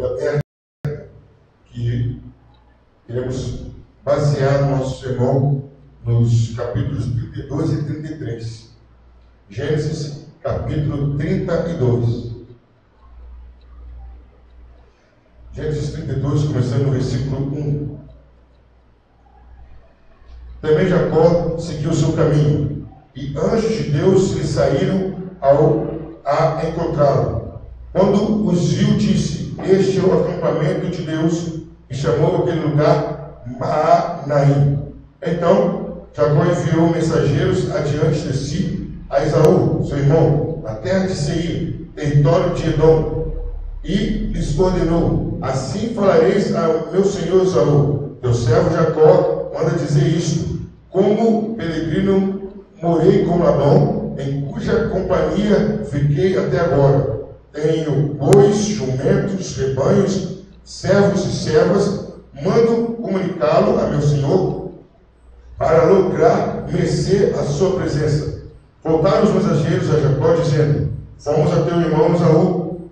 aberta, que iremos basear o nosso sermão nos capítulos 32 e 33. Gênesis, capítulo 32. Gênesis 32, começando no versículo 1. Também Jacó seguiu o seu caminho, e anjos de Deus lhe saíram a encontrá-lo. Quando os viu, disse: Este é o acampamento de Deus, e chamou aquele lugar Maanaim. Então Jacó enviou mensageiros adiante de si a Esaú, seu irmão, na terra de Seir, território de Edom, e lhes ordenou: Assim falareis ao meu senhor Esaú: Teu servo Jacó manda dizer isto: Como peregrino morei com Labão, em cuja companhia fiquei até agora. Tenho bois, jumentos, rebanhos, servos e servas. Mando comunicá-lo a meu senhor, para lograr mercê à sua presença. Voltaram os mensageiros a Jacó, dizendo: Fomos a teu irmão Esaú.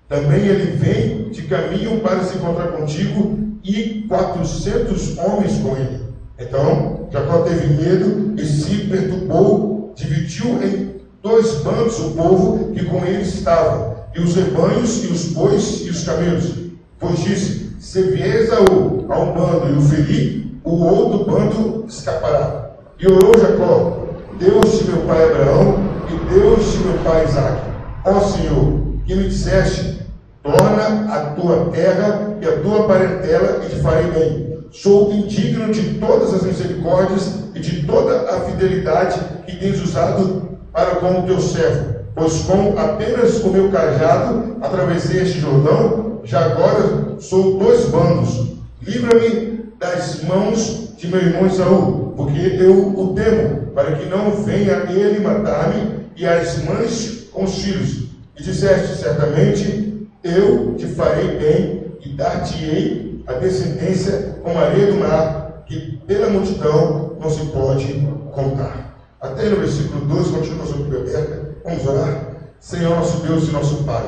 Também ele vem de caminho para se encontrar contigo, e 400 homens com ele. Então Jacó teve medo e se perturbou, dividiu em 2 bandos o povo que com ele estava, e os rebanhos, e os bois, e os camelos. Pois disse: Se vier Esaú a um bando e o ferir, o outro bando escapará. E orou Jacó: Deus de meu pai Abraão e Deus de meu pai Isaque, ó Senhor, que me disseste: torna a tua terra e a tua parentela, e te farei bem. Sou indigno de todas as misericórdias e de toda a fidelidade que tens usado para com o teu servo, pois com apenas o meu cajado atravessei este Jordão. Já agora sou 2 bandos. Livra-me das mãos de meu irmão Esaú, porque eu o temo, para que não venha ele matar-me e as mães com os filhos. E disseste: Certamente eu te farei bem e dar-te-ei a descendência como a areia do mar, que pela multidão não se pode contar. Até no versículo 12, continua a sua Bíblia aberta. Vamos orar. Senhor nosso Deus e nosso Pai,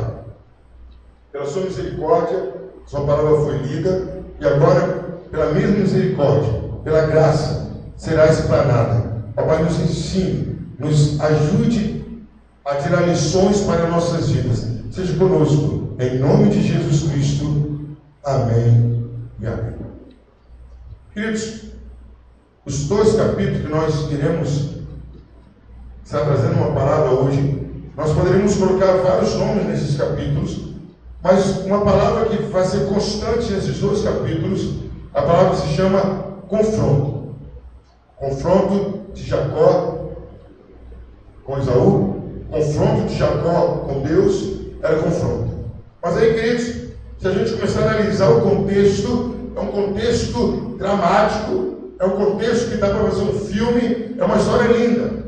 pela sua misericórdia, sua palavra foi lida, e agora, pela mesma misericórdia, pela graça, será explanada. Ó Pai, nos ensine, nos ajude a tirar lições para nossas vidas. Seja conosco, em nome de Jesus Cristo. Amém e amém. Queridos, os 2 capítulos que nós iremos estar trazendo uma palavra hoje, nós poderíamos colocar vários nomes nesses capítulos, mas uma palavra que vai ser constante nesses 2 capítulos, a palavra se chama confronto. Confronto de Jacó com Esaú, confronto de Jacó com Deus, era confronto. Mas aí, queridos, se a gente começar a analisar o contexto, é um contexto dramático, é um contexto que dá para fazer um filme, é uma história linda,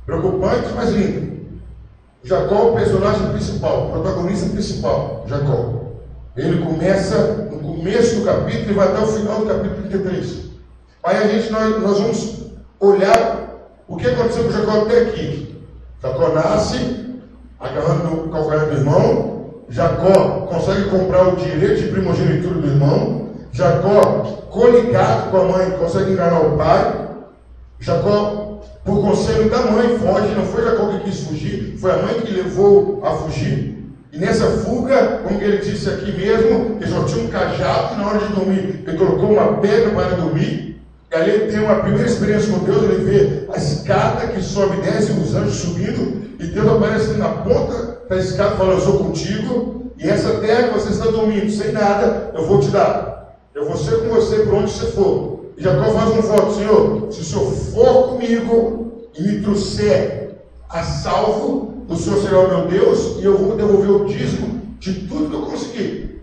preocupante, mas linda. Jacó, o personagem principal, o protagonista principal, Jacó. Ele começa no começo do capítulo e vai até o final do capítulo 33. Aí nós vamos olhar o que aconteceu com Jacó até aqui. Jacó nasce agarrando no calcanhar do irmão. Jacó consegue comprar o direito de primogenitura do irmão. Jacó, coligado com a mãe, consegue enganar o pai. Jacó, por conselho da mãe, foge. Não foi Jacó que quis fugir, foi a mãe que levou a fugir. E nessa fuga, como ele disse aqui mesmo, ele só tinha um cajado, e na hora de dormir ele colocou uma pedra para dormir. E ali ele tem uma primeira experiência com Deus. Ele vê a escada que sobe e desce, os anjos subindo, e Deus aparece na ponta da escada, falando: Eu sou contigo, e essa terra que você está dormindo sem nada, eu vou te dar. Eu vou ser com você por onde você for. E Jacó faz um voto: Senhor, se o Senhor for comigo e me trouxer a salvo, o Senhor será o meu Deus, e eu vou devolver o dízimo de tudo que eu conseguir.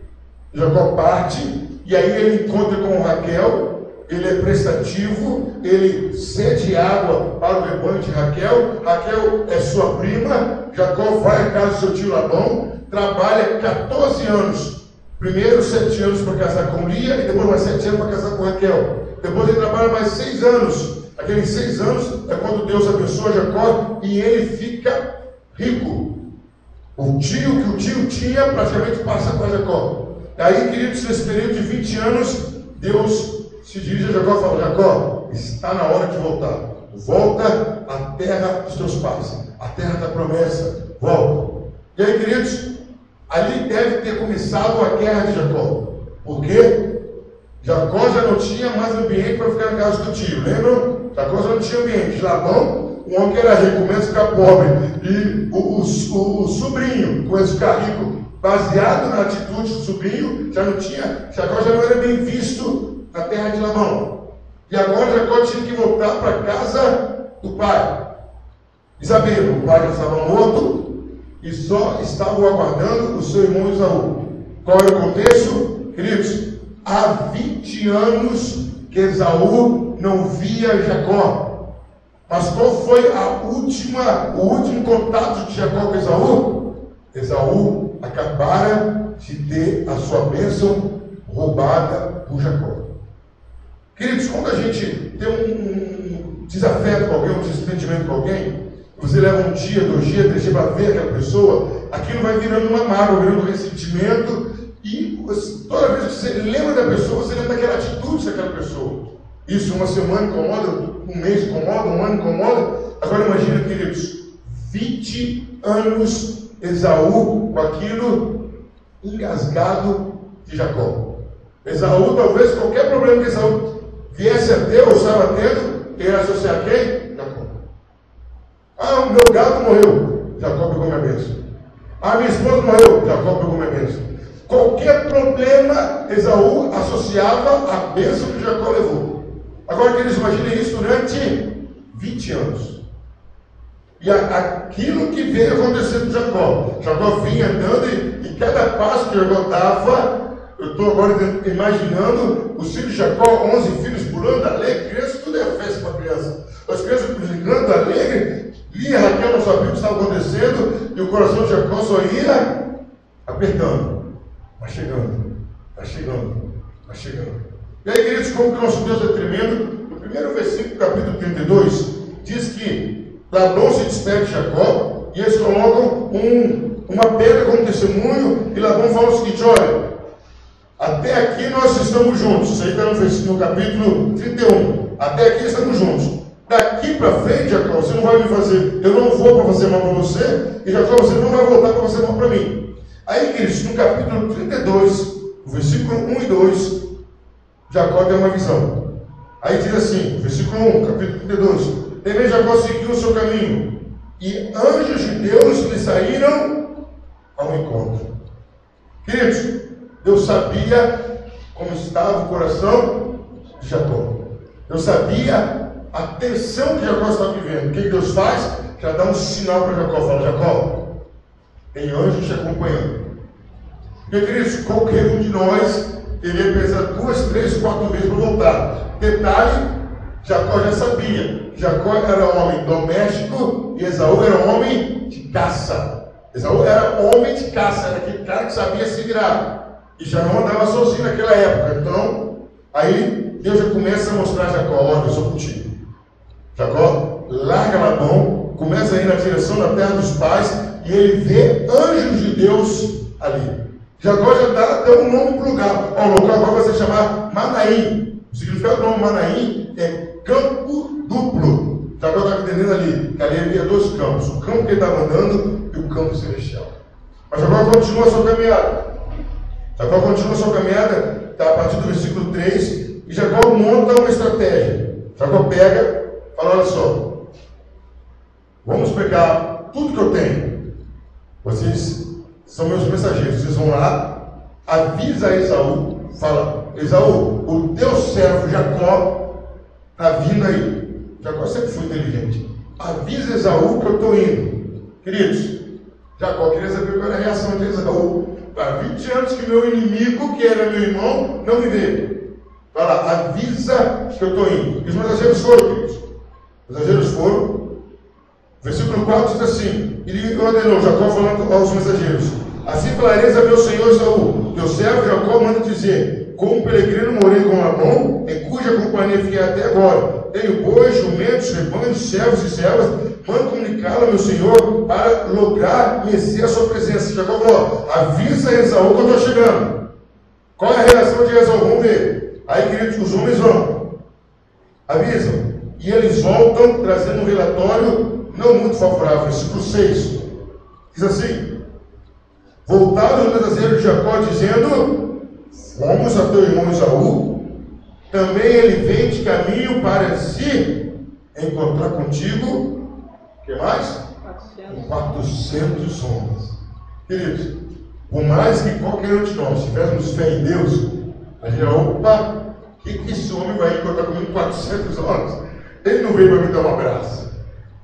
Jacó parte, e aí ele encontra com Raquel. Ele é prestativo, ele cede água para o rebanho de Raquel. Raquel é sua prima. Jacó vai à casa do seu tio Labão, trabalha 14 anos. Primeiro 7 anos para casar com Lia, e depois mais 7 anos para casar com Raquel. Depois ele trabalha mais 6 anos. Aqueles 6 anos é quando Deus abençoa Jacó e ele fica rico. O tio que o tio tinha praticamente passa para Jacó. Aí, queridos, nesse período de 20 anos, Deus se dirige a Jacó e fala: Jacó, está na hora de voltar. Volta à terra dos teus pais, a terra da promessa. Volta. E aí, queridos, ali deve ter começado a guerra de Jacó. Por quê? Jacó já não tinha mais ambiente para ficar na casa do tio, lembram? Jacó já não tinha ambiente. Labão, um homem que era rico, começa a ficar pobre. E o sobrinho começa a ficar rico. Baseado na atitude do sobrinho, Jacó já não era bem visto na terra de Labão. E agora Jacó tinha que voltar para a casa do pai. Isabel, o pai já estava morto e só estavam aguardando o seu irmão Esaú. Qual é o contexto? Queridos, há 20 anos que Esaú não via Jacó. Mas qual foi o último contato de Jacó com Esaú? Esaú acabara de ter a sua bênção roubada por Jacó. Queridos, quando a gente tem um desafeto com alguém, um desentendimento com alguém, você leva um dia, 2 dias, 3 dias para ver aquela pessoa, aquilo vai virando uma mágoa, virando um ressentimento, e toda vez que você lembra da pessoa, você lembra daquela atitude daquela pessoa. Isso uma semana incomoda, um mês incomoda, um ano incomoda. Agora imagina, queridos, 20 anos Esaú com aquilo engasgado de Jacó. Esaú, talvez qualquer problema que Esaú viesse a ter ou estava tendo, ele ia associar quem? Jacó. Ah, o meu gato morreu, Jacó pegou minha bênção. Ah, minha esposa morreu, Jacó pegou minha bênção. Qualquer problema, Esaú associava a bênção que Jacó levou. Agora que eles imaginem isso durante 20 anos. E aquilo que veio acontecendo com Jacó. Jacó vinha andando e cada passo que Jacó dava, eu estou agora imaginando os filhos de Jacó, 11 filhos pulando alegre, criança, tudo é festa para criança. As crianças brincando alegre, Lia, Raquel não sabia o que estava acontecendo, e o coração de Jacó só ia apertando. Vai chegando, vai chegando, vai chegando. E aí, queridos, como que nosso Deus é tremendo, no primeiro versículo, capítulo 32, diz que Labão se despede de Jacó, e eles colocam uma pedra como testemunho, e Labão fala o seguinte: olha, até aqui nós estamos juntos. Isso aí está no capítulo 31. Até aqui estamos juntos. Daqui para frente, Jacó, você não vai me fazer, eu não vou para fazer mal para você, e Jacó, você não vai voltar para fazer mal para mim. Aí, queridos, no capítulo 32, o versículo 1 e 2, Jacó tem uma visão. Aí diz assim, versículo 1, capítulo 32: também Jacó seguiu o seu caminho, e anjos de Deus lhe saíram ao encontro. Queridos, Deus sabia como estava o coração de Jacó. Deus sabia a tensão que Jacó estava vivendo. O que Deus faz? Já dá um sinal para Jacó. Fala: Jacó, tem anjos te acompanhando. Porque, queridos, qualquer um de nós teria pensado 2, 3, 4 vezes para voltar. Detalhe, Jacó já sabia. Jacó era homem doméstico e Esaú era homem de caça. Esaú era homem de caça, era aquele cara que sabia se virar. E já não andava sozinho naquela época. Então, aí Deus já começa a mostrar a Jacó: olha, eu sou contigo. Jacó larga Labão, começa a ir na direção da terra dos pais, e ele vê anjos de Deus ali. Jacó já dá um nome para o lugar. O lugar agora vai se chamar Manaim. O significado do nome Manaim é campo duplo. Jacó estava entendendo ali que ali havia 2 campos: o campo que ele estava andando e o campo celestial. Mas Jacó continua a sua caminhada. Jacó continua a sua caminhada, está a partir do versículo 3, e Jacó monta uma estratégia. Jacó pega, fala: olha só, vamos pegar tudo que eu tenho. Vocês são meus mensageiros. Vocês vão lá, avisa a Esaú, fala: Esaú, o teu servo Jacó está vindo aí. Jacó sempre foi inteligente. Avisa Esaú que eu estou indo. Queridos, Jacó queria saber qual era a reação de Esaú. Há 20 anos que meu inimigo, que era meu irmão, não me vê. Fala: avisa que eu estou indo. E os mensageiros foram, queridos. Os mensageiros foram. Versículo 4 diz assim: ele ordenou, Jacó falando aos mensageiros: assim falareis a meu senhor Esaú, teu servo Jacó manda dizer: como peregrino morei com Labão, em cuja companhia fiquei até agora. Tenho bois, jumentos, rebanhos, servos e servas. Manda comunicá-lo ao meu senhor para lograr merecer a sua presença. Jacó falou: avisa a Esaú que eu estou chegando. Qual é a reação de Esaú? Vamos ver. Aí, queridos, os homens vão, avisam, e eles voltam trazendo um relatório não muito favorável. Versículo 6 diz assim: voltaram os mensageiros de Jacó, dizendo: fomos a teu irmão Esaú, também ele vem de caminho para se encontrar contigo. O que mais? 400 homens. Queridos, por mais que qualquer um de nós tivéssemos fé em Deus, a gente, opa, o que esse homem vai encontrar comigo 400 homens? Ele não veio para me dar um abraço.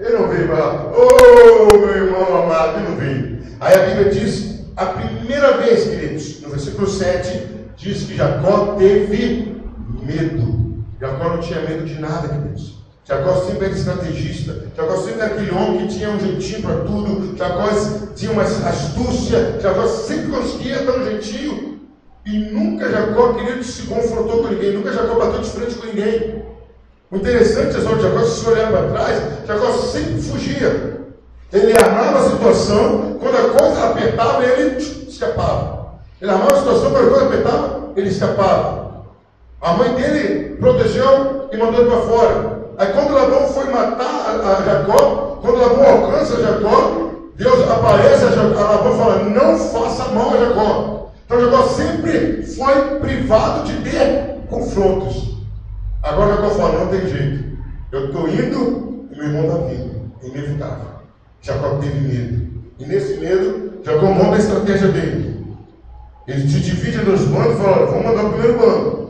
Ele não veio para, oh, meu irmão amado, ele não veio. Aí a Bíblia diz, a primeira vez, queridos, no versículo 7, diz que Jacó teve medo. Jacó não tinha medo de nada, queridos. Jacó sempre era estrategista. Jacó sempre era aquele homem que tinha um jeitinho para tudo. Jacó tinha uma astúcia. Jacó sempre conseguia dar um jeitinho. E nunca Jacó, querido, se confrontou com ninguém. Nunca Jacó bateu de frente com ninguém. O interessante é só que Jacó, se olhar para trás, Jacó sempre fugia. Ele armava a situação. Quando a coisa apertava, ele escapava. Ele armava a situação, quando a coisa apertava, ele escapava. A mãe dele protegeu e mandou ele para fora. Aí quando Labão foi matar a Jacó, quando Labão alcança Jacó, Deus aparece a Labão e fala: não faça mal a Jacó. Então Jacó sempre foi privado de ter confrontos. Agora Jacó fala: não tem jeito, eu estou indo e meu irmão está vindo, inevitável. Jacó teve medo, e nesse medo Jacó monta a estratégia dele. Ele se divide nos bandos e fala: vamos mandar o primeiro bando.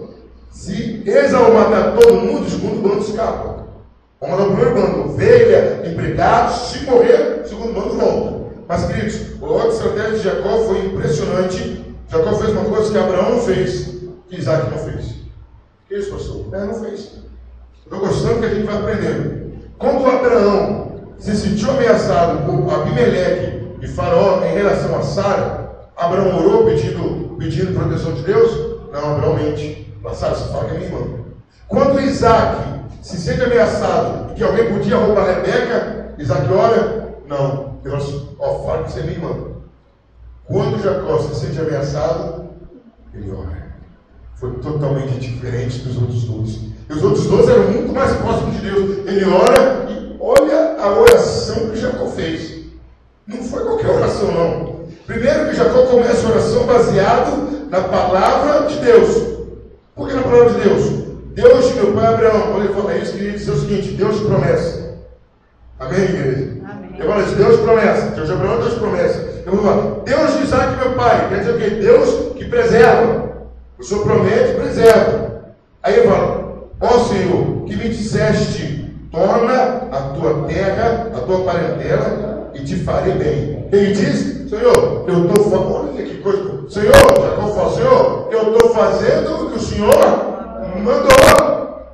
Se Esaú matar todo mundo, o segundo bando escapa. Vamos mandar o primeiro bando, ovelha, empregados. Se morrer, o segundo bando volta. Mas, queridos, a outra estratégia de Jacó foi impressionante. Jacó fez uma coisa que Abraão não fez, que Isaac não fez. Que isso, pastor? Não fez. Estou gostando que a gente vai aprendendo. Quando Abraão se sentiu ameaçado por Abimeleque e Faraó em relação a Sara, Abraão orou pedindo proteção de Deus? Não, Abraão mente. Sara, você fala que é minha irmã. Quando Isaac se sente ameaçado e que alguém podia roubar a Rebeca, Isaac ora? Não. Deus, fala que você é minha irmã. Quando Jacó se sente ameaçado, ele ora. Foi totalmente diferente dos outros 12. E os outros 12 eram muito mais próximos de Deus. Ele ora e olha a oração que Jacó fez. Não foi qualquer oração, não. Primeiro que Jacó começa a oração baseado na palavra de Deus. Por que na palavra de Deus? Deus de meu pai Abraão, quando ele fala isso, queria dizer o seguinte: Deus de promessa. Amém, igreja? Amém. Eu falo isso, Deus de promessa. Deus de Abraão, Deus de promessa. Eu vou falar, Deus de Isaac, meu pai. Quer dizer o quê? Deus que preserva. O Senhor promete e preserva. Aí eu falo: ó Senhor, que me disseste, torna a tua terra, a tua parentela, e te farei bem. Ele diz: Senhor, eu estou fazendo. Olha que coisa. Senhor, Jacó fala: Senhor, eu estou fazendo o que o Senhor mandou.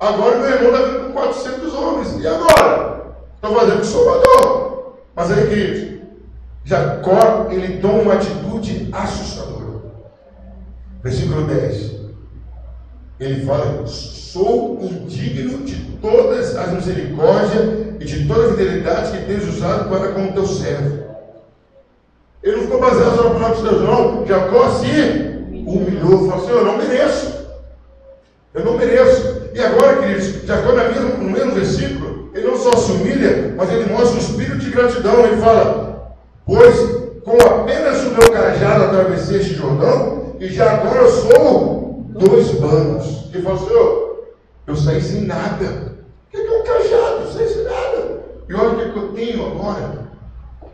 Agora meu irmão está vindo com 400 homens. E agora? Estou fazendo o que o Senhor mandou. Mas aí, queridos, Jacó, ele toma uma atitude assustadora. Versículo 10. Ele fala: sou indigno de todas as misericórdias e de toda a fidelidade que tens usado para com o teu servo. Ele não ficou baseado só na palavra de Deus, não. Jacó se humilhou, falou: Senhor, eu não mereço. Eu não mereço. E agora, queridos, Jacó no mesmo versículo, ele não só se humilha, mas ele mostra um espírito de gratidão. Ele fala: pois com apenas o meu cajado atravessei este Jordão, e já agora eu sou 2 bandos. Ele fala: Senhor, eu saí sem nada. O que é um cajado? Eu saí sem nada. E olha o que eu tenho agora.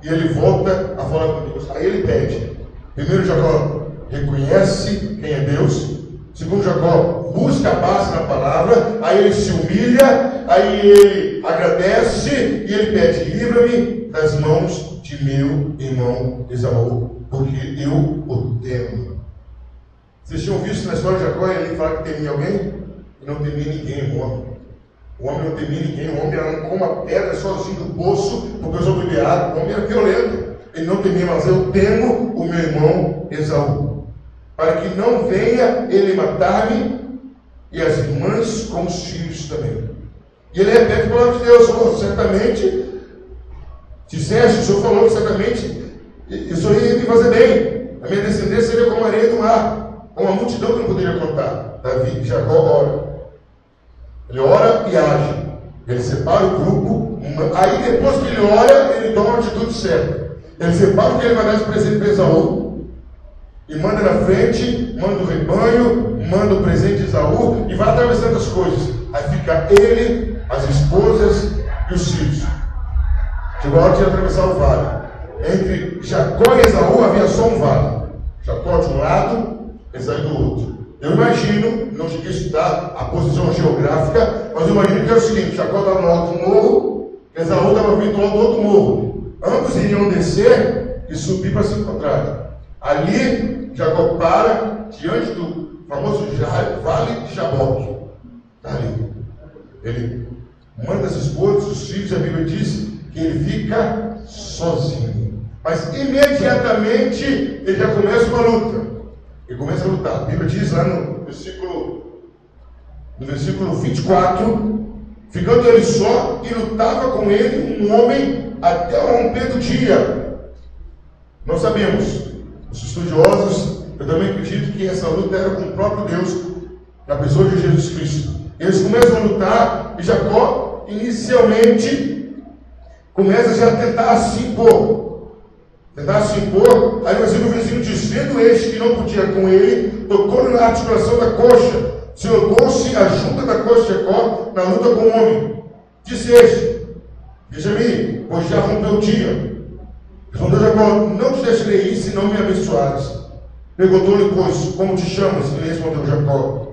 E ele volta a falar com Deus. Aí ele pede. Primeiro, Jacó reconhece quem é Deus. Segundo, Jacó busca a base na palavra. Aí ele se humilha. Aí ele agradece. E ele pede: livra-me das mãos de meu irmão Esaú, porque eu o temo. Vocês tinham visto na história de Jacó ele falar que temia alguém? Ele não temia ninguém, o homem. O homem não temia ninguém. O homem era como uma pedra sozinho do poço, porque eu sou liberado. O homem era violento. Ele não temia, mas eu temo o meu irmão Esaú, para que não venha ele matar-me, e as irmãs com os filhos também. E ele repete a palavra de Deus: oh, certamente, disseste, o Senhor falou que certamente, isso aí ia me fazer bem. A minha descendência seria como a areia do mar. uma multidão que não poderia contar. Davi, Jacó ora. Ele ora e age. Ele separa o grupo. Aí depois que ele ora, ele toma a atitude certa. Ele separa o que ele vai dar de presente para Esaú. E manda na frente, manda o rebanho, manda o presente de Esaú. E vai atravessando as coisas. Aí fica ele, as esposas e os filhos. Chegou a hora de atravessar o vale. Entre Jacó e Esaú havia só um vale. Jacó de um lado, Esaú do outro. Eu imagino, não cheguei a estudar a posição geográfica, mas eu imagino que é o seguinte: Jacó estava no alto do morro, Esaú estava vindo do outro morro. Ambos iriam descer e subir para se encontrarem. Ali, Jacó para diante do famoso Vale de Jaboque. Está ali. Ele manda as esposas, os filhos, a Bíblia diz que ele fica sozinho. Mas imediatamente ele já começa uma luta. Ele começa a lutar. A Bíblia diz lá no versículo 24: ficando ele só, e lutava com ele um homem até o romper do dia. Nós sabemos, os estudiosos, eu também acredito que essa luta era com o próprio Deus, na pessoa de Jesus Cristo. Eles começam a lutar e Jacó, inicialmente, começa já a tentar se impor. Aí o vizinho diz: vendo este que não podia com ele, tocou na articulação da coxa, deslocou-se a junta da coxa de Jacó na luta com o homem. Disse este: veja-me, pois já rompeu o dia. Respondeu Jacó: não te deixarei ir, se não me abençoares. Perguntou-lhe, pois, como te chamas? Ele respondeu: Jacó.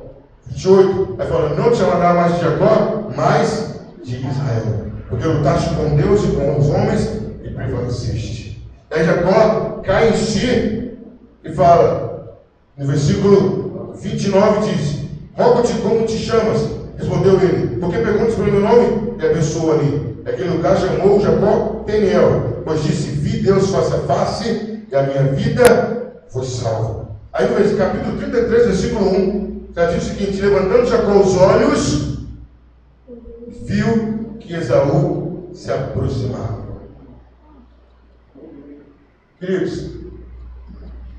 28, aí fala: não te chamará mais de Jacó, mas de Israel, porque lutaste com Deus e com os homens e prevaleceste. Aí Jacó cai em si e fala, no versículo 29 diz: rogo-te como te chamas. Respondeu ele: por que perguntas pelo meu nome? E abençoou ali. Aquele lugar chamou Jacó Peniel, pois disse: vi Deus face a face, e a minha vida foi salva. Aí no capítulo 33, versículo 1, já diz o seguinte: levantando Jacó os olhos, viu que Esaú se aproximava. Queridos,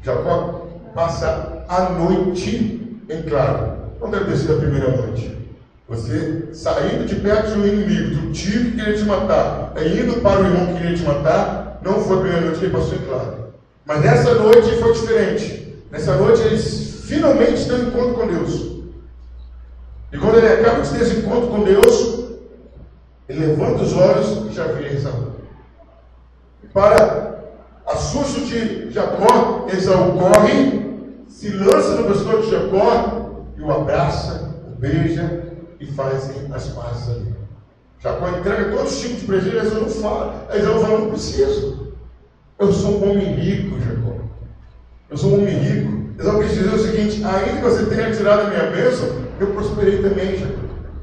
Jacó passa a noite em claro. Não deve ter sido a primeira noite. Você saindo de perto de um inimigo, do tio que queria te matar, indo para o irmão que queria te matar, não foi a primeira noite que ele passou em claro. Mas nessa noite foi diferente. Nessa noite eles finalmente têm um encontro com Deus. E quando ele acaba de ter esse encontro com Deus, ele levanta os olhos e já vê Esaú. Para assusto de Jacó, Esaú corre, se lança no pescoço de Jacó e o abraça, o beija e fazem as pazes ali. Jacó entrega todos os tipos de presente, Esaú não fala. Esaú fala: não preciso. Eu sou um homem rico, Jacó. Eu sou um homem rico. Esaú quis dizer o seguinte: ainda que você tenha tirado a minha bênção, eu prosperei também, Jacó.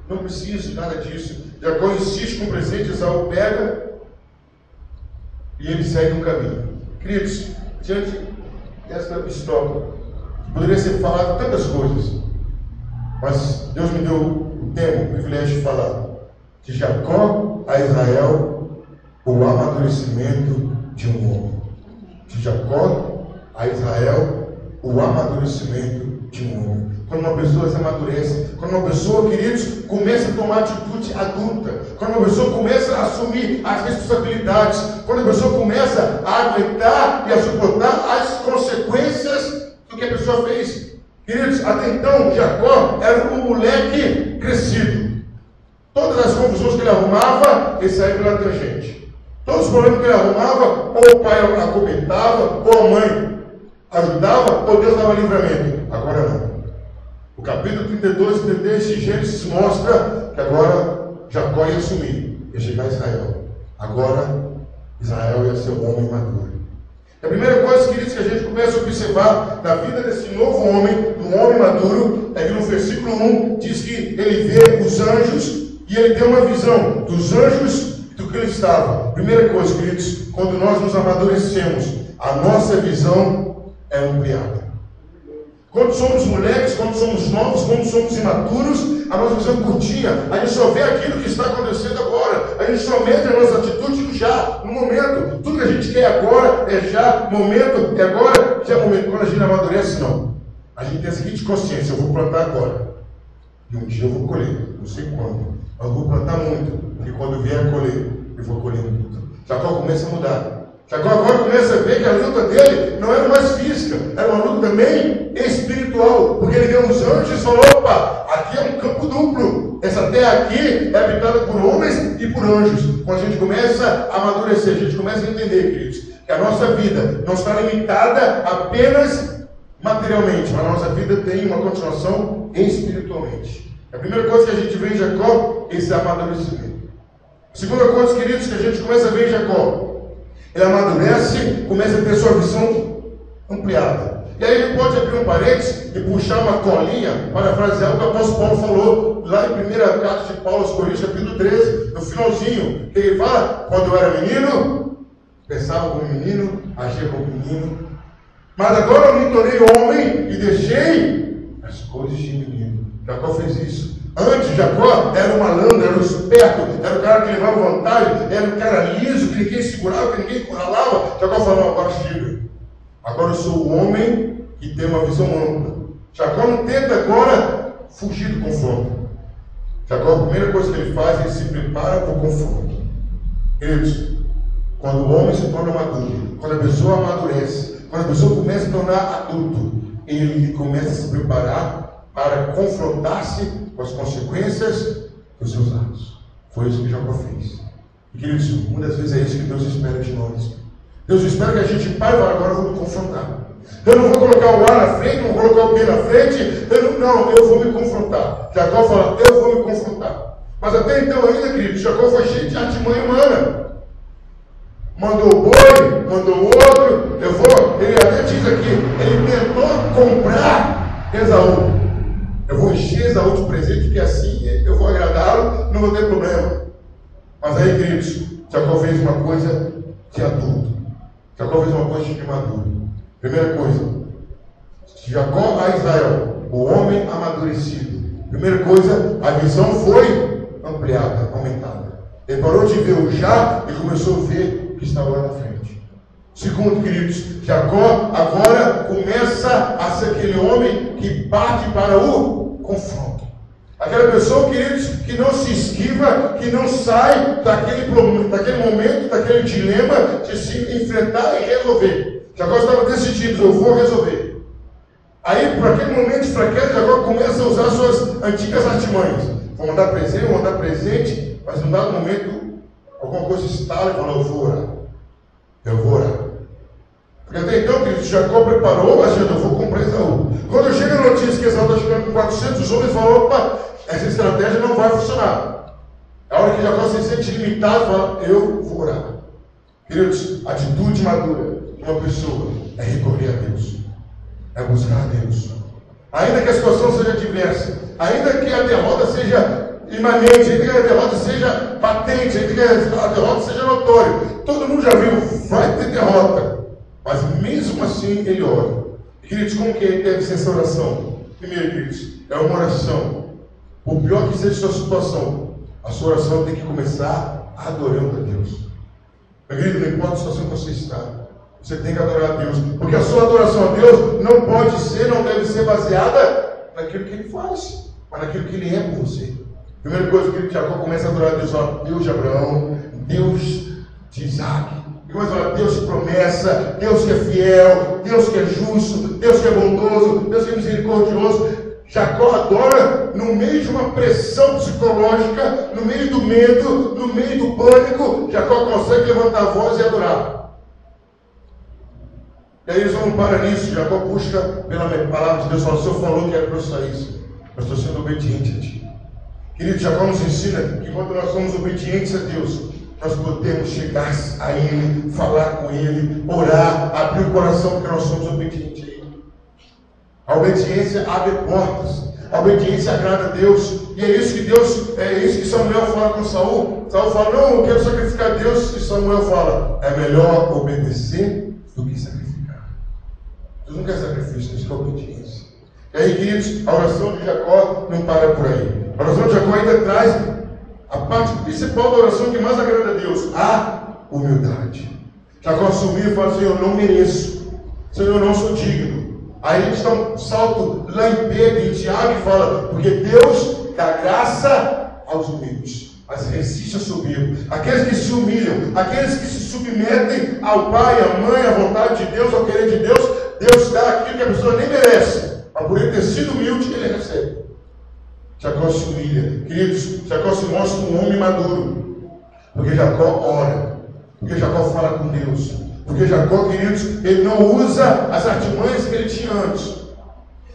Não preciso de nada disso. Jacó insiste com o presente, Esaú pega e ele segue um caminho. Queridos, diante dessa história, poderia ser falado tantas coisas, mas Deus me deu o tempo, o privilégio de falar de Jacó a Israel, o amadurecimento de um homem. De Jacó a Israel, o amadurecimento de um homem. Quando uma pessoa se amadurece, quando uma pessoa, queridos, começa a tomar atitude adulta, quando uma pessoa começa a assumir as responsabilidades, quando a pessoa começa a aguentar e a suportar as consequências do que a pessoa fez. Queridos, até então, Jacó era um moleque crescido. Todas as confusões que ele arrumava, ele saía pela tangente. Todos os problemas que ele arrumava, ou o pai acobertava, ou a mãe ajudava, ou Deus dava livramento. Agora não. O capítulo 32 e 33 de Gênesis mostra que agora Jacó ia assumir, ia chegar a Israel. Agora Israel ia ser um homem maduro. A primeira coisa, queridos, que a gente começa a observar na vida desse novo homem, do homem maduro, é que no versículo 1 diz que ele vê os anjos e ele tem uma visão dos anjos e do que ele estava. Primeira coisa, queridos, quando nós nos amadurecemos, a nossa visão é ampliada. Quando somos moleques, quando somos novos, quando somos imaturos, a nossa visão é curtinha. A gente só vê aquilo que está acontecendo agora. A gente só mede a nossa atitude no já, no momento. Tudo que a gente quer agora é já, momento, é agora, já é momento. Quando a gente amadurece, não. a gente tem a seguinte consciência: eu vou plantar agora, e um dia eu vou colher, não sei quando, mas eu vou plantar muito, e quando vier a colher, eu vou colher muito. Jacó começa a mudar. Jacó agora começa a ver que a luta dele não era mais física, era uma luta também espiritual, porque ele viu os anjos e falou: opa, aqui é um campo duplo, essa terra aqui é habitada por homens e por anjos. Quando a gente começa a amadurecer, a gente começa a entender, queridos, que a nossa vida não está limitada apenas materialmente, mas a nossa vida tem uma continuação espiritualmente. A primeira coisa que a gente vê em Jacó é esse amadurecimento. A segunda coisa, queridos, que a gente começa a ver em Jacó: ele amadurece, começa a ter sua visão ampliada. E aí ele pode abrir um parênteses e puxar uma colinha, parafrasear o que o apóstolo Paulo falou lá em 1ª carta de Paulo aos Coríntios, capítulo 13, no finalzinho, que ele fala: quando eu era menino, pensava como menino, agia como menino, mas agora eu me tornei homem e deixei as coisas de menino. Jacó fez isso. Antes, Jacó era um malandro, era um esperto, era o cara que levava vantagem, era um cara liso, que ninguém segurava, que ninguém encurralava. Jacó falou: agora chega. Agora eu sou o homem que tem uma visão ampla. Jacó não tenta agora fugir do confronto. Jacó, a primeira coisa que ele faz, ele se prepara para o confronto. Queridos, quando o homem se torna maduro, quando a pessoa amadurece, quando a pessoa começa a se tornar adulto, ele começa a se preparar para confrontar-se com as consequências dos seus atos. Foi isso que Jacó fez. E, queridos, muitas vezes é isso que Deus espera de nós. Deus espera que a gente pare e fale: agora eu vou me confrontar. Eu não vou colocar o A na frente, não vou colocar o B na frente. Eu vou me confrontar. Jacó fala: eu vou me confrontar. Mas até então ainda, queridos, Jacó foi cheio de artimanha humana. Mandou o boi, mandou o outro. Ele até diz aqui, ele tentou comprar Esaú. Eu vou encher Esaú de presente, que assim eu vou agradá-lo, não vou ter problema. Mas aí, queridos, Jacó fez uma coisa de adulto. Jacó fez uma coisa de maduro. Primeira coisa, Jacó a Israel, o homem amadurecido. Primeira coisa, a visão foi ampliada, aumentada. Ele parou de ver o já e começou a ver o que estava lá na frente. Segundo, queridos, Jacó agora começa a ser aquele homem que parte para o confronto. Aquela pessoa, queridos, que não se esquiva, que não sai daquele momento, daquele dilema de se enfrentar e resolver. Jacó estava decidido: eu vou resolver. Aí, por aquele momento de fraqueza, Jacó começa a usar suas antigas artimanhas. Vou mandar presente, mas em um dado momento, alguma coisa estala e fala: eu vou orar. Eu vou orar. Porque até então, queridos, Jacó preparou, achando: eu vou comprar Esaú. Quando chega a notícia que Esaú está chegando com 400 homens, falou: opa, essa estratégia não vai funcionar. É a hora que Jacó se sente limitado, fala: eu vou orar. Queridos, a atitude madura de uma pessoa é recorrer a Deus, é buscar a Deus. Ainda que a situação seja adversa, ainda que a derrota seja imanente, ainda que a derrota seja patente, ainda que a derrota seja notória. Todo mundo já viu, vai ter derrota. Mas mesmo assim ele ora. Queridos, como que deve ser essa oração? Primeiro, queridos, é uma oração. Por pior que seja a sua situação, a sua oração tem que começar adorando a Deus. Meu querido, não importa a situação que você está, você tem que adorar a Deus. Porque a sua adoração a Deus não pode ser, não deve ser baseada naquilo que Ele faz, mas naquilo que Ele é por você. Primeira coisa que Jacó começa a adorar a Deus: ó, Deus de Abraão, Deus de Isaac. E começa a falar: Deus de promessa, Deus que é fiel, Deus que é justo, Deus que é bondoso, Deus que é misericordioso. Jacó adora no meio de uma pressão psicológica, no meio do medo, no meio do pânico. Jacó consegue levantar a voz e adorar. E aí eles vão parar nisso. Jacó busca pela palavra de Deus, fala: o Senhor falou que era para eu sair, mas estou sendo obediente a Ti. Querido, Jacó nos ensina que quando nós somos obedientes a Deus, nós podemos chegar a Ele, falar com Ele, orar, abrir o coração, porque nós somos obedientes a Ele. A obediência abre portas, a obediência agrada a Deus, e é isso que Samuel fala com Saul. Saul fala: não, eu quero sacrificar a Deus, e Samuel fala: é melhor obedecer do que sacrificar. Deus não quer sacrifício, Deus quer obediência. E aí, queridos, a oração de Jacó não para por aí. A oração de Jacó ainda traz a parte principal da oração que mais agrada a Deus: a humildade. Jacó assumiu e falou: Senhor, eu não mereço, Senhor, eu não sou digno. Aí a gente dá um salto lá em Pedro, em Tiago, e fala, porque Deus dá graça aos humildes, mas resiste ao soberbo. Aqueles que se humilham, aqueles que se submetem ao pai, à mãe, à vontade de Deus, ao querer de Deus, Deus dá aquilo que a pessoa nem merece, mas por ele ter sido humilde, ele recebe. Jacó se humilha. Queridos, Jacó se mostra um homem maduro, porque Jacó ora, porque Jacó fala com Deus, porque Jacó, queridos, ele não usa as artimanhas que ele tinha antes,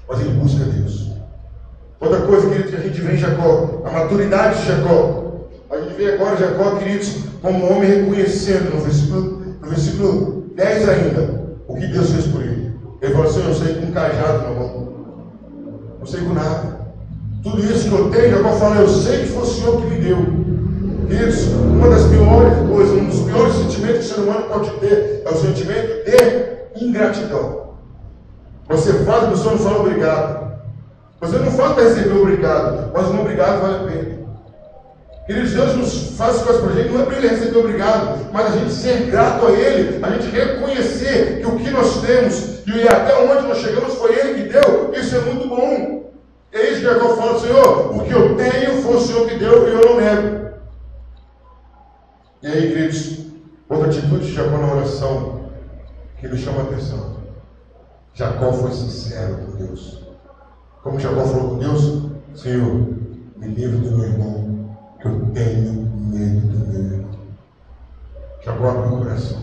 mas ele busca Deus. Outra coisa, queridos, que a gente vê em Jacó, a maturidade de Jacó. A gente vê agora Jacó, queridos, como um homem reconhecendo no versículo 10 ainda, o que Deus fez por ele. Ele falou assim, eu saí com um cajado na mão, não sei com nada. Tudo isso que eu tenho, Jacó fala, eu sei que foi o Senhor que me deu. Queridos, uma das piores coisas, um dos piores sentimentos que o ser humano pode ter, é o sentimento de ingratidão. Você faz, a pessoa não fala obrigado. Você não fala para receber obrigado, mas um obrigado vale a pena. Queridos, Deus nos faz coisas para a gente, não é para Ele receber obrigado, mas a gente ser grato a Ele, a gente reconhecer que o que nós temos e até onde nós chegamos foi Ele que deu, isso é muito bom. É isso que Jacó fala, Senhor, o que eu tenho foi o Senhor que deu e eu não nego. E aí, queridos, outra atitude de Jacó na oração que nos chama a atenção. Jacó foi sincero com Deus. Como Jacó falou com Deus, Senhor, me livre do meu irmão, que eu tenho medo do meu irmão. Jacó abriu o coração.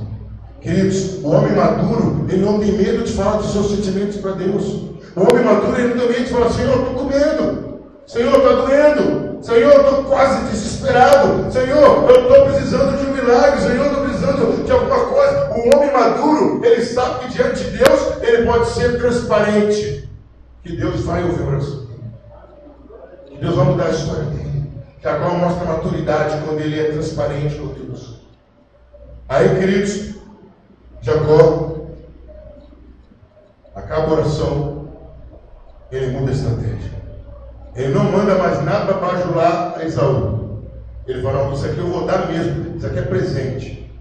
Queridos, o homem maduro, ele não tem medo de falar dos seus sentimentos para Deus. O homem maduro, ele não tem medo de falar, Senhor, eu estou com medo. Senhor, está doendo. Senhor, eu estou quase desesperado. Senhor, eu estou precisando de um milagre. Senhor, eu estou precisando de alguma coisa. O homem maduro, ele sabe que diante de Deus, ele pode ser transparente. Que Deus vai ouvir a oração. Que Deus vai mudar a história dele. Jacó mostra a maturidade quando ele é transparente com Deus. Aí, queridos, Jacó acaba a oração, ele muda a estratégia. Ele não manda mais nada para bajular a Esaú. Ele fala, não, isso aqui eu vou dar mesmo, isso aqui é presente.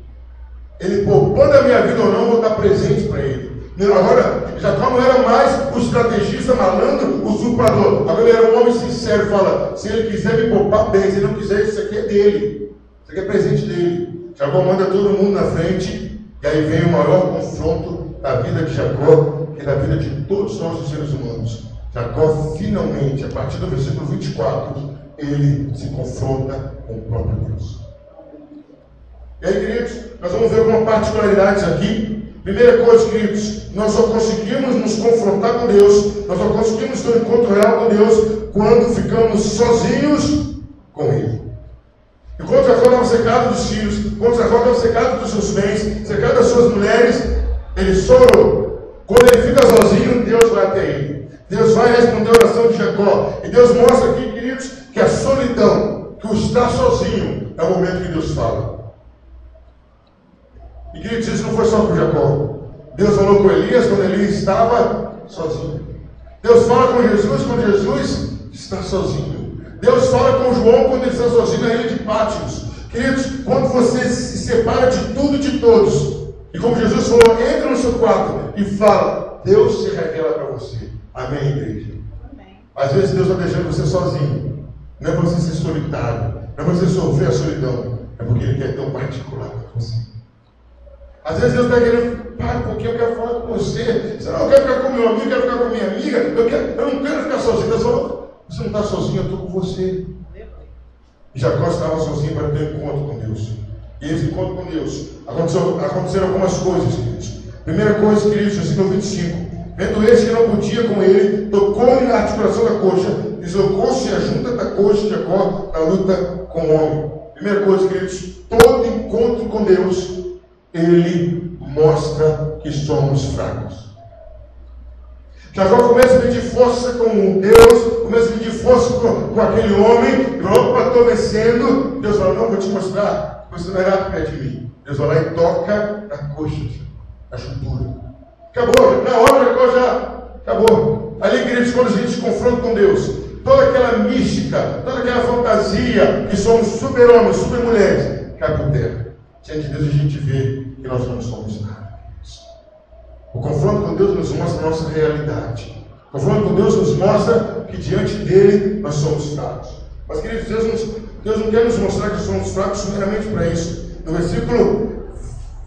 Ele poupando a minha vida ou não, eu vou dar presente para ele. Agora, Jacó não era mais o estrategista malandro, o usurpador. Agora ele era um homem sincero, fala, se ele quiser me poupar bem, se ele não quiser, isso aqui é dele. Isso aqui é presente dele. Jacó manda todo mundo na frente, e aí vem o maior confronto da vida de Jacó, que é da vida de todos nós os seres humanos. Jacó finalmente, a partir do versículo 24, ele se confronta com o próprio Deus. E aí, queridos, nós vamos ver algumas particularidades aqui. Primeira coisa, queridos, nós só conseguimos nos confrontar com Deus, nós só conseguimos ter um encontro real com Deus quando ficamos sozinhos com Ele. E quando Jacó estava secado dos filhos, quando Jacó estava secado dos seus bens, secado das suas mulheres, ele chorou. Quando ele fica sozinho, Deus vai até ele. Deus vai responder a oração de Jacó. E Deus mostra aqui, queridos, que a solidão, que o estar sozinho, é o momento que Deus fala. E queridos, isso não foi só com Jacó. Deus falou com Elias quando Elias estava sozinho. Deus fala com Jesus quando Jesus está sozinho. Deus fala com João quando ele está sozinho na ilha de Pátios. Queridos, quando você se separa de tudo e de todos, e como Jesus falou, entra no seu quarto e fala, Deus se revela para você. Amém, igreja? Amém. Às vezes Deus está deixando você sozinho. Não é para você ser solitário, não é para você sofrer a solidão, é porque Ele quer ter um particular com você. Às vezes Deus está querendo, para um pouquinho, eu quero falar com você. Senão eu quero ficar com meu amigo, eu quero ficar com minha amiga, eu não quero ficar sozinho. Deus falou, você não está sozinho, eu estou com você. E Jacó estava sozinho para ter um encontro com Deus. E esse encontro com Deus, aconteceram algumas coisas, queridos. Primeira coisa, queridos, versículo 25. Vendo este que não podia com ele, tocou-lhe na articulação da coxa, deslocou-se a junta da coxa de Jacó na luta com o homem. Primeira coisa, queridos, todo encontro com Deus, ele mostra que somos fracos. Jacó começa a pedir força com Deus, começa a pedir força com aquele homem, logo para adormecendo. Deus fala, não, vou te mostrar, você não é nada perto de mim. Deus vai lá e toca na coxa, na juntura. Acabou, na hora Jacó já acabou. Ali, queridos, quando a gente se confronta com Deus, toda aquela mística, toda aquela fantasia que somos super-homens, super-mulheres, cai por terra. Diante de Deus a gente vê que nós não somos nada. O confronto com Deus nos mostra a nossa realidade. O confronto com Deus nos mostra que diante dele nós somos fracos. Mas, queridos, Deus não quer nos mostrar que somos fracos meramente para isso. No versículo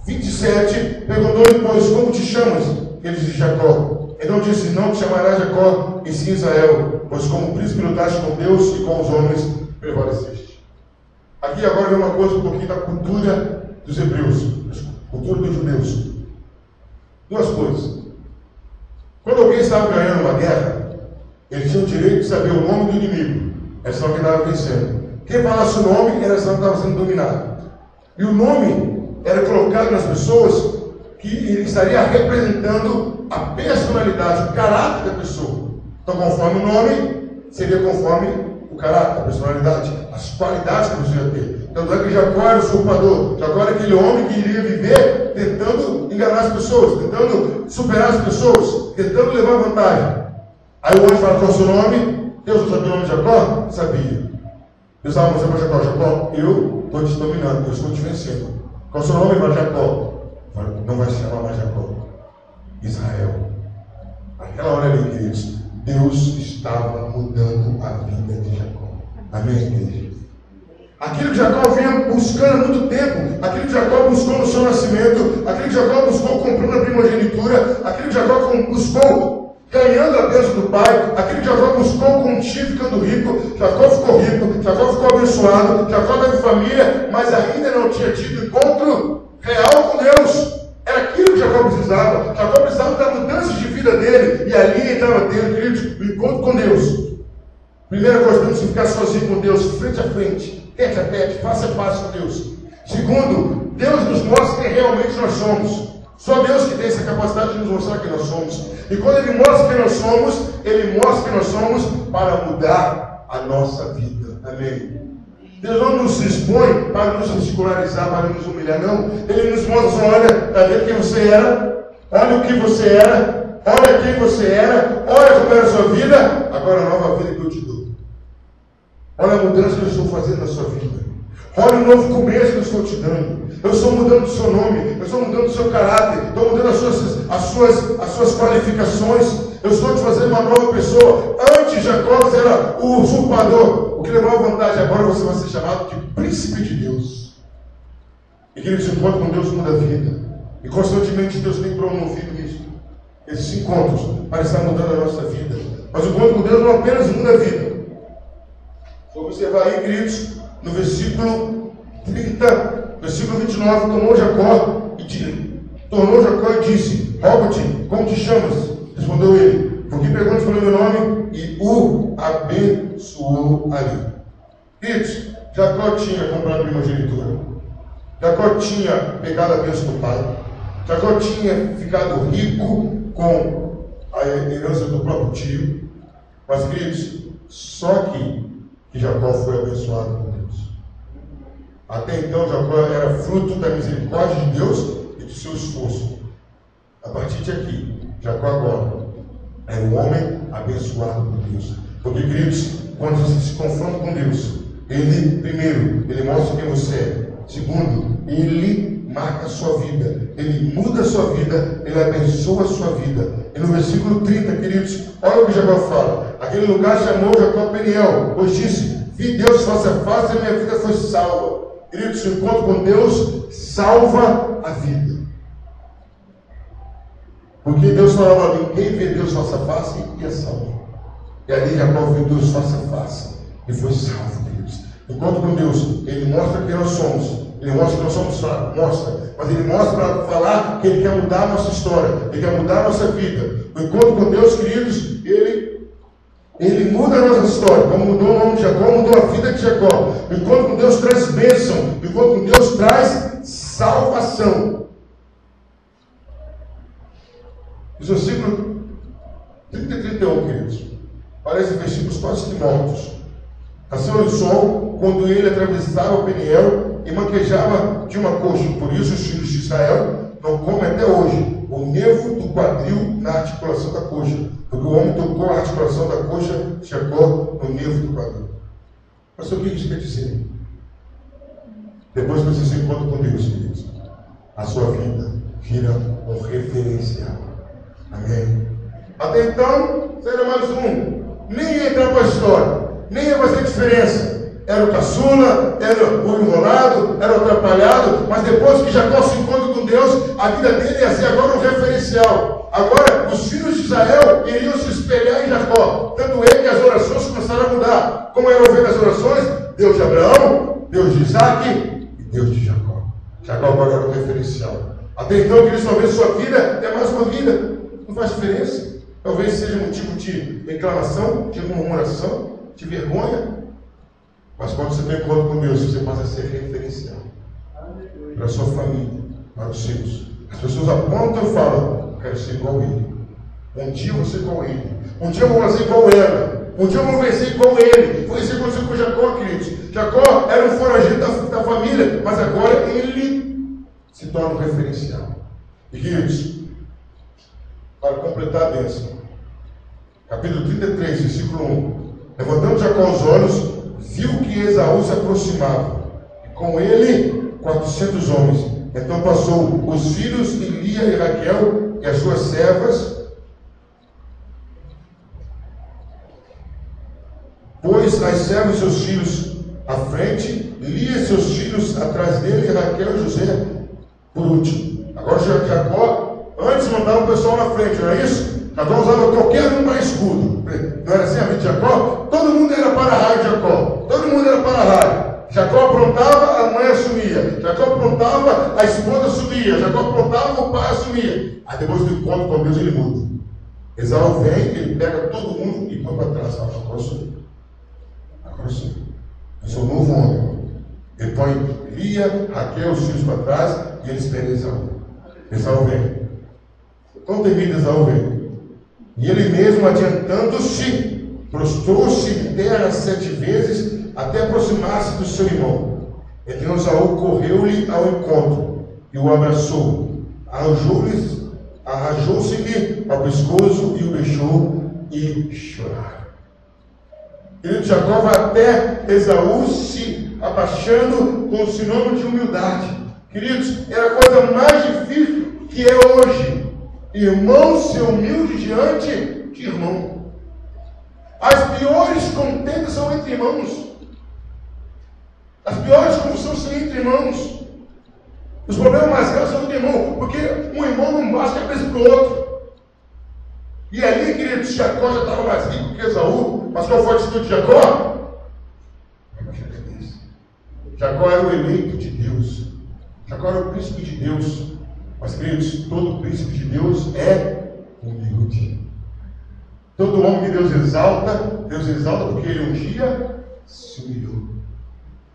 27, perguntou-lhe, pois, como te chamas? Ele disse, Jacó. Então disse, não te chamarás Jacó, e sim Israel, pois como príncipe lutaste com Deus e com os homens prevaleceste. Aqui agora vem uma coisa, um pouquinho da cultura dos hebreus, cultura dos judeus. Duas coisas. Quando alguém estava ganhando uma guerra, ele tinha o direito de saber o nome do inimigo. É sinal que estava vencendo. Quem falasse o nome era sinal que estava sendo dominado. E o nome era colocado nas pessoas que ele estaria representando a personalidade, o caráter da pessoa. Então, conforme o nome, seria conforme o caráter, a personalidade, as qualidades que a pessoa ia ter. Tanto é que Jacó era o usurpador. Jacó era aquele homem que iria viver tentando enganar as pessoas, tentando superar as pessoas, tentando levar vantagem. Aí o anjo fala, qual é o seu nome? Deus não sabia o nome de Jacó? Sabia. Deus estava mostrando para Jacó, Jacó, eu estou te dominando, eu estou te vencendo. Qual é o seu nome? Vai Jacó. Não vai se chamar mais Jacó. Israel. Naquela hora ali, queridos, Deus estava mudando a vida de Jacó. Amém, igreja? Aquilo que Jacó vinha buscando há muito tempo, aquilo que Jacó buscou no seu nascimento, aquilo que Jacó buscou comprando a primogenitura, aquilo que Jacó buscou ganhando a bênção do pai, aquilo que Jacó buscou com o tio ficando rico, Jacó ficou abençoado, Jacó teve família, mas ainda não tinha tido encontro real com Deus. Era aquilo que Jacó precisava. Jacó precisava da mudança de vida dele, e ali ele estava tendo, queridos, o encontro com Deus. Primeira coisa, temos que ficar sozinho com Deus, frente a frente, tete a tete, face a face com Deus. Segundo, Deus nos mostra quem realmente nós somos. Só Deus que tem essa capacidade de nos mostrar quem nós somos. E quando Ele mostra quem nós somos, Ele mostra quem nós somos para mudar a nossa vida. Amém? Deus não nos expõe para nos ridicularizar, para nos humilhar, não. Ele nos mostra, olha, está vendo quem você era? Olha o que você era. Olha quem você era. Olha como era a sua vida. Agora a nova vida que eu te dou. Olha a mudança que eu estou fazendo na sua vida. Olha o novo começo que eu estou te dando. Eu estou mudando o seu nome. Eu estou mudando o seu caráter. Estou mudando as suas qualificações. Eu estou te fazendo uma nova pessoa. Antes Jacó era o usurpador. O que levava vantagem agora, você vai ser chamado de príncipe de Deus. E que esse encontro com Deus muda a vida. E constantemente Deus tem promovido isso. Esses encontros para estar mudando a nossa vida. Mas o encontro com Deus não apenas muda a vida. Vou observar aí, queridos, no versículo 30, versículo 29, tornou Jacó e disse, rogo-te, como te chamas? Respondeu ele, porque perguntas pelo meu nome, e o abençoou ali. Queridos, Jacó tinha comprado primogenitura. Jacó tinha pegado a bênção do pai. Jacó tinha ficado rico com a herança do próprio tio. Mas, queridos, só que Jacó foi abençoado por Deus. Até então, Jacó era fruto da misericórdia de Deus e do seu esforço. A partir de aqui, Jacó agora é um homem abençoado por Deus. Porque, queridos, quando você se confronta com Deus, Ele, primeiro, Ele mostra quem você é. Segundo, Ele marca a sua vida. Ele muda a sua vida. Ele abençoa a sua vida. E no versículo 30, queridos, olha o que Jacó fala. Aquele lugar chamou Jacó Peniel, pois disse, vi Deus face a face e a minha vida foi salva. Queridos, o encontro com Deus salva a vida. Porque Deus falava ali, quem vê Deus face a face e é salvo. E ali Jacó viu Deus face a face e foi salvo, queridos. Enquanto com Deus, Ele mostra quem nós somos. Ele mostra que nós somos fracos, mostra. Mas Ele mostra para falar que Ele quer mudar a nossa história. Ele quer mudar a nossa vida. O encontro com Deus, queridos, Ele muda a nossa história. Como mudou o nome de Jacó, mudou a vida de Jacó. O encontro com Deus traz bênção. O encontro com Deus traz salvação. Os versículos 30 e 31, queridos, parecem versículos quase que mortos. Nasceu o sol quando ele atravessava o Peniel e manquejava de uma coxa. Por isso os filhos de Israel não comem até hoje o nervo do quadril na articulação da coxa, porque o homem tocou a articulação da coxa de Jacó no nervo do quadril. Mas o que isso quer dizer? Depois que você se encontra com Deus, queridos, a sua vida vira um referencial. Amém. Até então, era mais um. Nem ia entrar para a história, nem ia fazer diferença. Era o caçula, era o enrolado, era o atrapalhado, mas depois que Jacó se encontra com Deus, a vida dele ia ser agora um referencial. Agora, os filhos de Israel iriam se espelhar em Jacó. Tanto é que as orações começaram a mudar. Como eram ver as orações? Deus de Abraão, Deus de Isaac e Deus de Jacó. Jacó agora era um referencial. Até então, queridos, talvez sua vida é mais uma vida. Não faz diferença. Talvez seja motivo de reclamação, de murmuração, de vergonha. Mas quando você tem encontro com Deus, você passa a ser referencial para a sua família, para os seus. As pessoas apontam e falam: eu quero ser igual a ele. Um dia eu vou ser igual a ele. Um dia eu vou fazer igual a ela. Um dia eu vou vencer igual a ele. Foi isso que aconteceu com Jacó, queridos. Jacó era um foragido da família, mas agora ele se torna um referencial. E, queridos, para completar a bênção, capítulo 33, versículo 1. Levantando Jacó os olhos, viu que Esaú se aproximava, e com ele 400 homens. Então passou os filhos de Lia e Raquel e as suas servas, pôs as servas e seus filhos à frente, Lia e seus filhos atrás dele, e Raquel e José por último. Agora Jacó, antes mandava o pessoal na frente, não é isso? Jacó usava qualquer um para escudo. Não era assim a vida de Jacó? Todo mundo era para-raio de Jacó. Todo mundo era para-raio. Jacó aprontava, a mãe assumia. Jacó aprontava, a esposa assumia. Jacó aprontava, o pai assumia. Aí depois do encontro com Deus ele muda. Esaú vem, ele pega todo mundo e põe para trás. Agora sou. Agora sou. Eu sou um novo homem. Ele põe Lia, Raquel, os filhos para trás e ele espera Esaú. Esaú vem. Tão temido Esaú vem. E ele mesmo, adiantando-se, prostrou-se em terra 7 vezes, até aproximar-se do seu irmão. Então Esaú correu-lhe ao encontro e o abraçou. Arrajou-se-lhe ao pescoço e o beijou e choraram. Querido, Jacó vai até Esaú se abaixando com o sinônimo de humildade. Queridos, é a coisa mais difícil que é hoje. Irmão ser humilde diante de irmão. As piores contendas são entre irmãos. As piores confusões são entre irmãos. Os problemas mais graves são entre irmãos, porque um irmão não basta a cabeça para o outro. E ali, querido, Jacó já estava mais rico que Esaú, mas qual foi a atitude de Jacó? Jacó era o eleito de Deus. Jacó era o príncipe de Deus. Mas, queridos, todo príncipe de Deus é humilde. Todo homem que Deus exalta porque ele um dia se humilhou.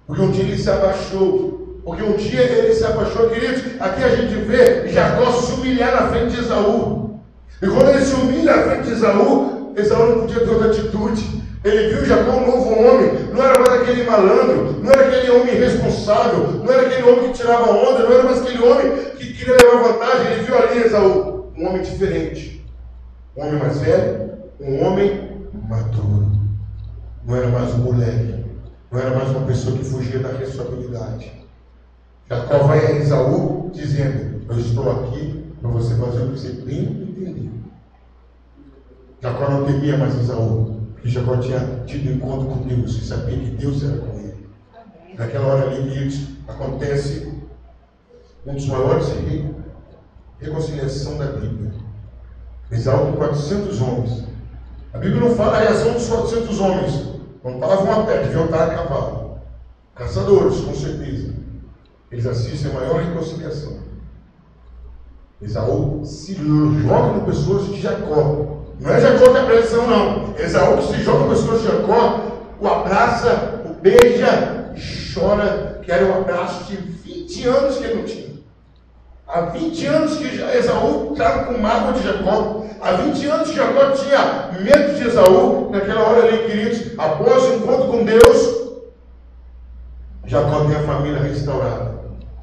Porque um dia ele se abaixou. Porque um dia ele se abaixou, queridos. Aqui a gente vê Jacó se humilhar na frente de Esaú. E quando ele se humilha na frente de Esaú, Esaú não podia ter outra atitude. Ele viu Jacó um novo homem. Não era mais aquele malandro, não era aquele homem irresponsável, não era aquele homem que tirava onda, não era mais aquele homem que queria levar vantagem. Ele viu ali Esaú, um homem diferente, um homem mais velho, um homem maduro. Não era mais um moleque, não era mais uma pessoa que fugia da responsabilidade. Jacó vai a Esaú dizendo: eu estou aqui para você fazer o que você tem entendido. Jacó não temia mais Esaú, porque Jacó tinha tido encontro com Deus e sabia que Deus era com ele. Naquela hora ali, queridos, acontece um dos maiores reconciliação da Bíblia. Esaú com 400 homens. A Bíblia não fala a reação dos 400 homens. Não estavam a pé, deviam estar a cavalo. Caçadores, com certeza. Eles assistem a maior reconciliação. Esaú se joga no pescoço de Jacó. Não é Jacó que é a pressão, não. Esaú que se joga no pescoço de Jacó, o abraça, o beija, chora, que era um abraço de 20 anos que ele não tinha. Há 20 anos que Esaú estava com mágoa de Jacó. Há 20 anos que Jacó tinha medo de Esaú. Naquela hora ali, queridos, após o encontro com Deus, Jacó tem a família restaurada.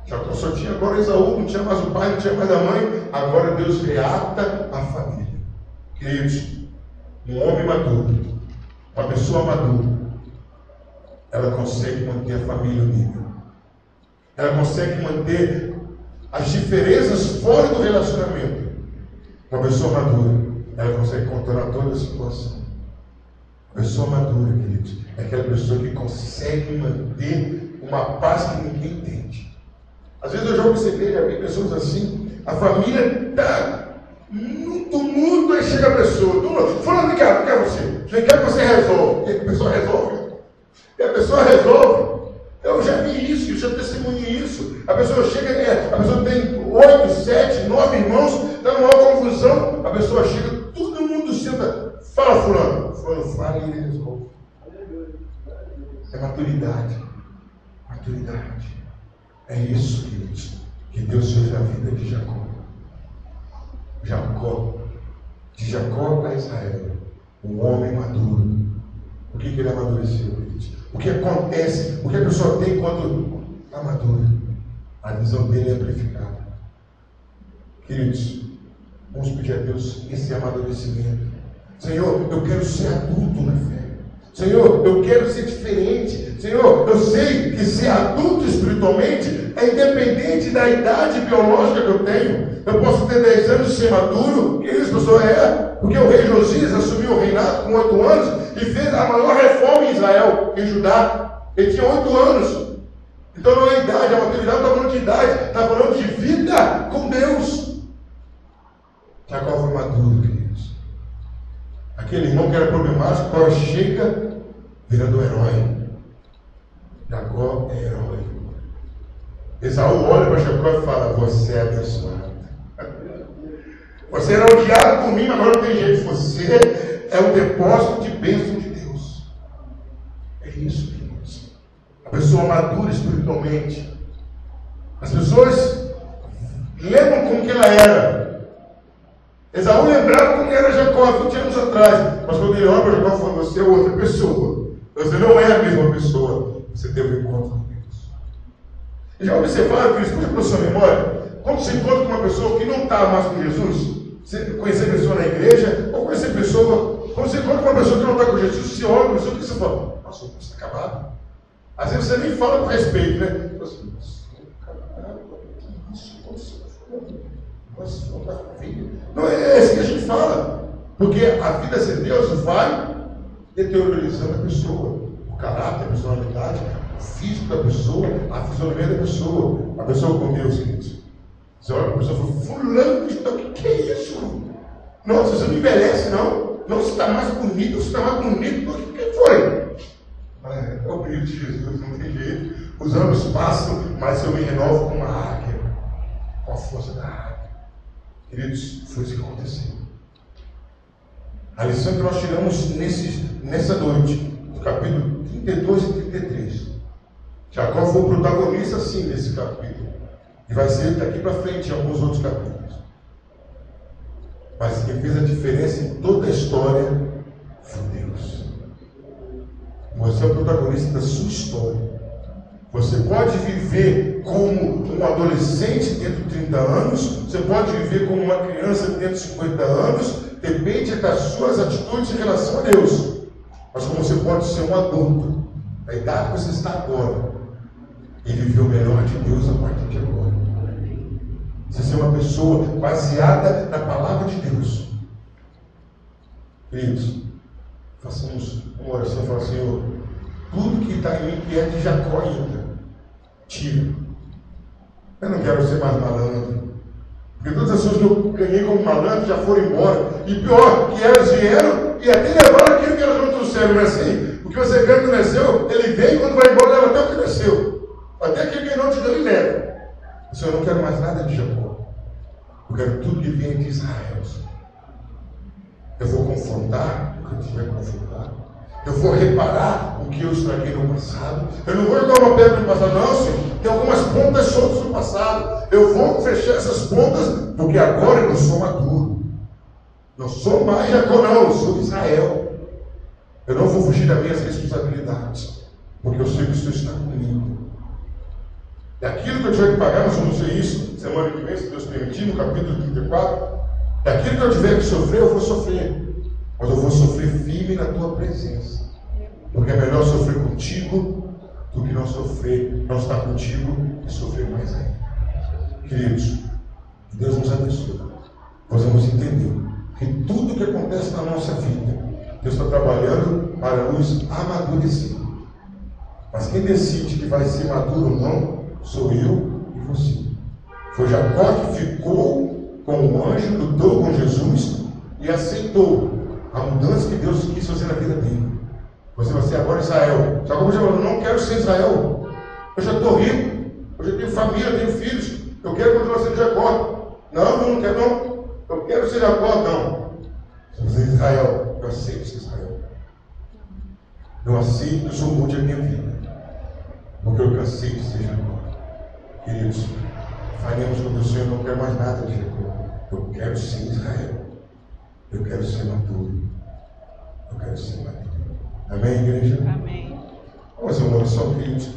Jacó só tinha agora Esaú, não tinha mais o pai, não tinha mais a mãe. Agora Deus reata a família. Queridos, um homem maduro, uma pessoa madura, ela consegue manter a família unida. Ela consegue manter as diferenças fora do relacionamento. Uma pessoa madura, ela consegue controlar toda a situação. A pessoa madura, queridos, é aquela pessoa que consegue manter uma paz que ninguém entende. Às vezes eu já observei, já vi pessoas assim, a família está no tumulto, aí chega a pessoa, falando de cá, quer você? Você quer que você resolve? E a pessoa resolve. E a pessoa resolve. Eu já vi isso, eu já testemunhei isso. A pessoa chega, a pessoa tem 8, 7, 9 irmãos, está numa confusão, a pessoa chega, todo mundo senta, fala fulano. Fulano fala e ele resolve. É maturidade. Maturidade. É isso, queridos, que Deus fez na vida de Jacó. De Jacó a Israel, um homem maduro. O que ele amadureceu, queridos? O que acontece, o que a pessoa tem quando está madura? A visão dele é amplificada. Queridos, vamos pedir a Deus esse amadurecimento. Senhor, eu quero ser adulto na fé. Senhor, eu quero ser diferente. Senhor, eu sei que ser adulto espiritualmente é independente da idade biológica que eu tenho. Eu posso ter 10 anos e ser maduro, que isso, pessoa é, porque o rei Josias assumiu o reinado com 8 anos e fez a maior reforma em Israel, em Judá. Ele tinha 8 anos. Então não é idade, a maturidade não está falando de idade, está falando de vida com Deus. Jacó foi maduro, queridos. Aquele irmão que era problemático, agora chega virando herói. Jacó é herói. Esaú olha para Jacó e fala: você é abençoado. Você era odiado por mim, mas agora não tem jeito. Você é o depósito de bênção de Deus. É isso, queridos. A pessoa madura espiritualmente. As pessoas lembram como que ela era. Esaú lembrava como era Jacó 20 anos atrás. Mas quando ele olha para Jacó, fala: você é outra pessoa. Você não é a mesma pessoa. Você teve um encontro com Deus. E já observaram, queridos, puxa para sua memória, quando você encontra com uma pessoa que não está mais com Jesus, você conhecer a pessoa na igreja, ou conhecer a pessoa, quando você encontra com uma pessoa que não está com Jesus, você olha para a pessoa e você fala: nossa, você está acabado. Às vezes você nem fala com respeito, né? Você acabado, que isso? Nossa, não está com vida. Não é assim que a gente fala, porque a vida sem Deus vai deteriorizando a pessoa, o caráter, a personalidade, o físico da pessoa, a fisionomia da pessoa. A pessoa com Deus, queridos. Você olha para a pessoa e fala: fulano, o que é isso? Nossa, você não envelhece, não. Não, você está mais bonito, você está mais bonito do que foi. É o brilho de Jesus, não tem jeito. Os anos passam, mas eu me renovo com uma águia, com a força da águia. Queridos, foi isso que aconteceu. A lição que nós tiramos nessa noite, do capítulo 32 e 33. Jacó foi o protagonista, sim, desse capítulo. E vai ser daqui para frente em alguns outros capítulos. Mas quem fez a diferença em toda a história foi Deus. Você é o protagonista da sua história. Você pode viver como um adolescente dentro de 30 anos, você pode viver como uma criança dentro de 50 anos, depende das suas atitudes em relação a Deus. Mas como você pode ser um adulto, na idade que você está agora, e viver o melhor de Deus a partir de agora. Você ser uma pessoa baseada na palavra de Deus. Queridos, façamos uma oração e falamos: Senhor, tudo que está em mim que é de Jacó ainda, tira. Eu não quero ser mais malandro. Porque todas as pessoas que eu ganhei como malandro já foram embora. E pior, que elas vieram e até levaram aquilo que elas não trouxeram. Não é assim? O que você ganha que não é seu, ele vem e quando vai embora leva até o que não é seu. Até aquilo que não te deu, ele leva. Senhor, eu não quero mais nada de Jacó. Eu quero tudo que vem de Israel. Eu vou confrontar o que eu tiver que confrontar. Eu vou reparar o que eu estraguei no passado. Eu não vou jogar uma pedra no passado, não, Senhor. Tem algumas pontas soltas no passado. Eu vou fechar essas pontas, porque agora eu sou maduro. Não sou mais Jacó, não. Eu sou Israel. Eu não vou fugir das minhas responsabilidades, porque eu sei que o Senhor está comigo. E aquilo que eu tiver que pagar, nós vamos ver isso semana que vem, se Deus permitir, no capítulo 34. Daquilo que eu tiver que sofrer, eu vou sofrer. Mas eu vou sofrer firme na tua presença. Porque é melhor sofrer contigo do que não sofrer, não estar contigo e sofrer mais ainda. Queridos, Deus nos abençoe. nós vamos entender que tudo que acontece na nossa vida, Deus está trabalhando para nos amadurecer. Mas quem decide que vai ser maduro ou não, sou eu e você. Foi Jacó que ficou com o anjo, lutou com Jesus e aceitou a mudança que Deus quis fazer na vida dele. Você vai ser agora Israel. Jacó já falou, não quero ser Israel. Eu já estou rico, eu já tenho família, eu tenho filhos. Eu quero continuar sendo Jacó. Não, eu não quero não. Eu quero ser Jacó, não. Eu vou ser Israel. Eu aceito ser Israel. Eu aceito, eu sou mude a minha vida. Porque eu cansei de ser Jacó. Queridos, faremos com o Senhor, não quero mais nada de Jacó. Eu quero ser Israel. Eu quero ser maduro. Eu quero ser maduro. Amém, igreja? Amém. Vamos fazer uma oração, queridos.